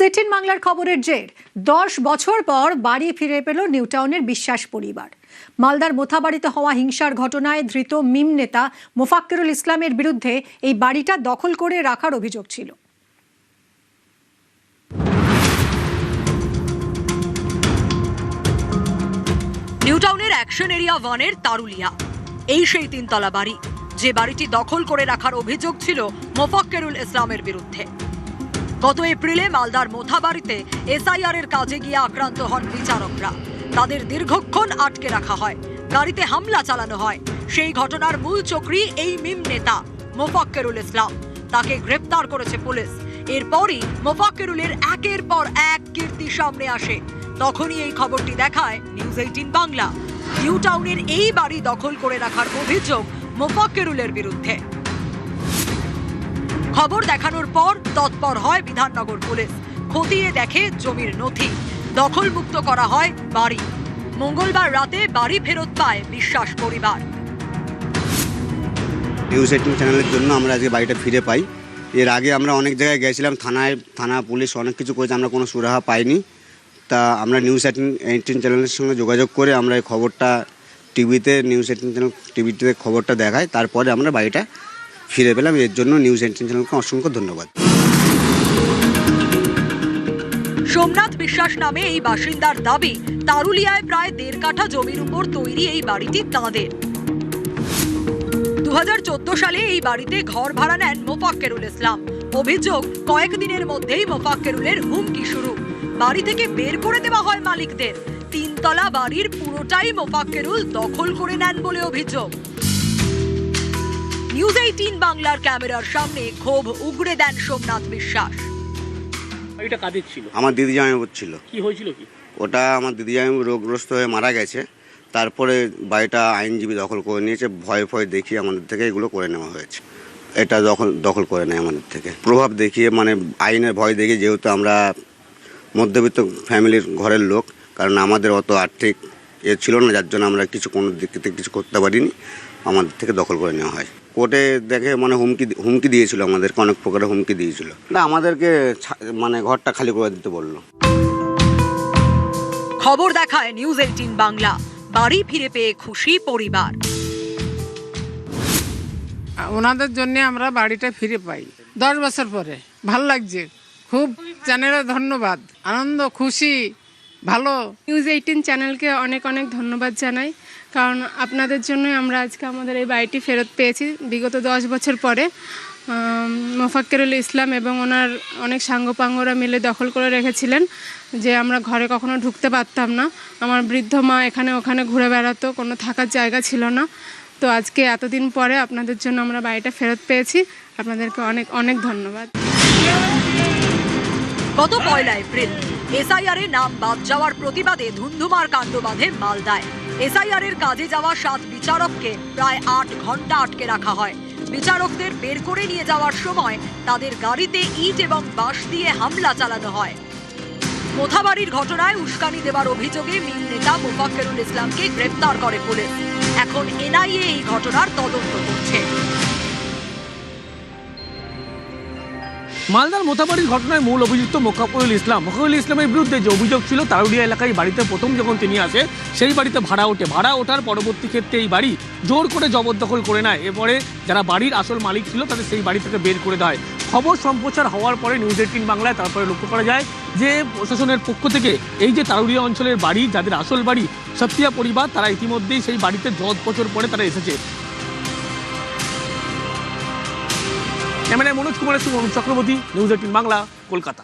18 বাংলার খবরের জের 10 বছর পর বাড়ি ফিরে পেল নিউ টাউনের বিশ্বাস পরিবার। মালদার মোথাবাড়িতে হওয়া হিংসার ঘটনায় ধৃত মিম নেতা মোফাক্কেরুল ইসলামের বিরুদ্ধে এই বাড়িটা দখল করে রাখার অভিযোগ ছিল। নিউ টাউনের অ্যাকশন এরিয়া 1-এর তারুলিয়া এই সেই তিনতলা বাড়ি, যে বাড়িটি দখল করে রাখার অভিযোগ ছিল মোফাক্কেরুল ইসলামের বিরুদ্ধে। গত এপ্রিলে মালদার মোথাবাড়িতে এসআইআর এর কাজে গিয়ে আক্রান্ত হন বিচারকরা। তাদের দীর্ঘক্ষণ আটকে রাখা হয়, গাড়িতে হামলা চালানো হয়। সেই ঘটনার মূল চক্রী এই মিম নেতা মোফাক্কেরুল ইসলাম। তাকে গ্রেপ্তার করেছে পুলিশ। এরপরই মোফাক্কেরুলের একের পর এক কীর্তি সামনে আসে। তখনই এই খবরটি দেখায় নিউজ 18 বাংলা। নিউ টাউনের এই বাড়ি দখল করে রাখার অভিযোগ মোফাক্কেরুলের বিরুদ্ধে। খবর দেখানোর পর তৎপর হয় বিধাননগর পুলিশ। খতিয়ে দেখে জমির নথি, দখলমুক্ত করা হয় বাড়ি। মঙ্গলবার রাতে বাড়ি ফেরত পায় বিশ্বাস পরিবার। নিউজ 18 চ্যানেলের জন্য আমরা আজকে বাড়িটা ফিরে পাই। এর আগে আমরা অনেক জায়গায় গেছিলাম, থানা পুলিশ অনেক কিছু করেছে, আমরা কোনো সুরাহা পাইনি। তা আমরা নিউজ 18 চ্যানেলের সঙ্গে যোগাযোগ করে আমরা এই খবরটা নিউজ 18 চ্যানেল টিভিতে খবরটা দেখাই। তারপরে আমরা বাড়িটা ফিরে পেলাম। এর জন্য নিউজ 18 চ্যানেলকে অসংখ্য ধন্যবাদ। সোমনাথ বিশ্বাস নামে এই বাসিন্দার দাবি, তারুলিয়ায় প্রায় 1.5 কাঠা জমির উপর তৈরি এই বাড়িটি তাঁদের। 2014 সালে এই বাড়িতে ঘর ভাড়া নেন মোফাক্কেরুল ইসলাম। অভিযোগ, কয়েকদিনের মধ্যেই মোফাক্কেরুলের হুমকি শুরু। বাড়ি থেকে বের করে দেওয়া হয় মালিকদের। তিনতলা বাড়ির পুরোটাই মোফাক্কেরুল দখল করে নেন বলে অভিযোগ। নিউজ 18 বাংলার ক্যামেরার সামনে ক্ষোভ উগড়ে দেন সোমনাথ বিশ্বাস। এটা কাদের ছিল? আমার দিদি জামাইবাবুর ছিল। কি হয়েছিল কি? ওটা আমার দিদি জামাইবাবু রোগগ্রস্ত হয়ে মারা গেছে। তারপরে বাড়িটা আইনজীবী দখল করে নিয়েছে। ভয় দেখিয়ে আমাদের থেকে এগুলো করে নেওয়া হয়েছে। এটা দখল করে নেয় আমাদের থেকে, প্রভাব দেখিয়ে, মানে আইনের ভয় দেখিয়ে। যেহেতু আমরা মধ্যবিত্ত ফ্যামিলির ঘরের লোক, কারণ আমাদের অত আর্থিক ছিল না, যার জন্য আমরা কোনো দিক থেকে কিছু করতে পারিনি। আমাদের থেকে দখল করে নেওয়া হয়। কোর্টে দেখে মানে হুমকি দিয়েছিল, আমাদেরকে অনেক প্রকারের হুমকি দিয়েছিল। না, আমাদেরকে মানে ঘরটা খালি করে দিতে বললো। খবর দেখায় নিউজ 18 বাংলা। বাড়ি ফিরে পেয়ে খুশি পরিবার। ওনাদের জন্য আমরা বাড়িটা ফিরে পাই 10 বছর পরে। ভালো লাগছে খুব। চ্যানেলে ধন্যবাদ, আনন্দ, খুশি, ভালো। নিউজ 18 চ্যানেলকে অনেক অনেক ধন্যবাদ জানাই, কারণ আপনাদের জন্যই আমরা আজকে আমাদের এই বাড়িটি ফেরত পেয়েছি বিগত 10 বছর পরে। মোফাক্কেরুল ইসলাম এবং ওনার অনেক সাঙ্গপাঙ্গরা মিলে দখল করে রেখেছিলেন, যে আমরা ঘরে কখনো ঢুকতে পারতাম না। আমার বৃদ্ধ মা এখানে ওখানে ঘুরে বেড়াতো, কোনো থাকার জায়গা ছিল না। তো আজকে এতদিন পরে আপনাদের জন্য আমরা বাড়িটা ফেরত পেয়েছি। আপনাদেরকে অনেক অনেক ধন্যবাদ। গত 1 এপ্রিল এসআইআর এর নাম বাদ যাওয়ার প্রতিবাদে ধুন্ধুমার কাণ্ড বাঁধে মালদায়। এসআইআর এর কাজে যাওয়া 7 বিচারককে প্রায় 8 ঘন্টা আটকে রাখা হয়। বিচারকদের বের করে নিয়ে যাওয়ার সময় তাদের গাড়িতে ইট এবং বাঁশ দিয়ে হামলা চালানো হয়। মোথাবাড়ির ঘটনায় উস্কানি দেওয়ার অভিযোগে মিম নেতা মোফাক্কেরুল ইসলামকে গ্রেপ্তার করে পুলিশ। এখন এনআইএ এই ঘটনার তদন্ত করছে। মালদার মোথাবাড়ির ঘটনায় মূল অভিযুক্ত মোফাক্কেরুল ইসলামের বিরুদ্ধে যে অভিযোগ ছিল, তারুলিয়া এলাকায় বাড়িতে প্রথম যখন তিনি আসে, সেই বাড়িতে ভাড়া ওঠার পরবর্তী ক্ষেত্রে এই বাড়ি জোর করে জবরদখল করে নেয়। এরপরে যারা বাড়ির আসল মালিক ছিল তাদের সেই বাড়ি থেকে বের করে দেয়। খবর সম্প্রচার হওয়ার পরে নিউজ 18 বাংলায় তারপরে লক্ষ্য করা যায় যে প্রশাসনের পক্ষ থেকে এই যে তারুলিয়া অঞ্চলের বাড়ি, যাদের আসল বাড়ি সত্যিয়া পরিবার, তারা ইতিমধ্যেই সেই বাড়িতে 10 বছর পরে তারা এসেছে। ক্যামেরায় মনোজ কুমারের সঙ্গে অনুজ চক্রবর্তী, নিউজ 18 বাংলা, কলকাতা।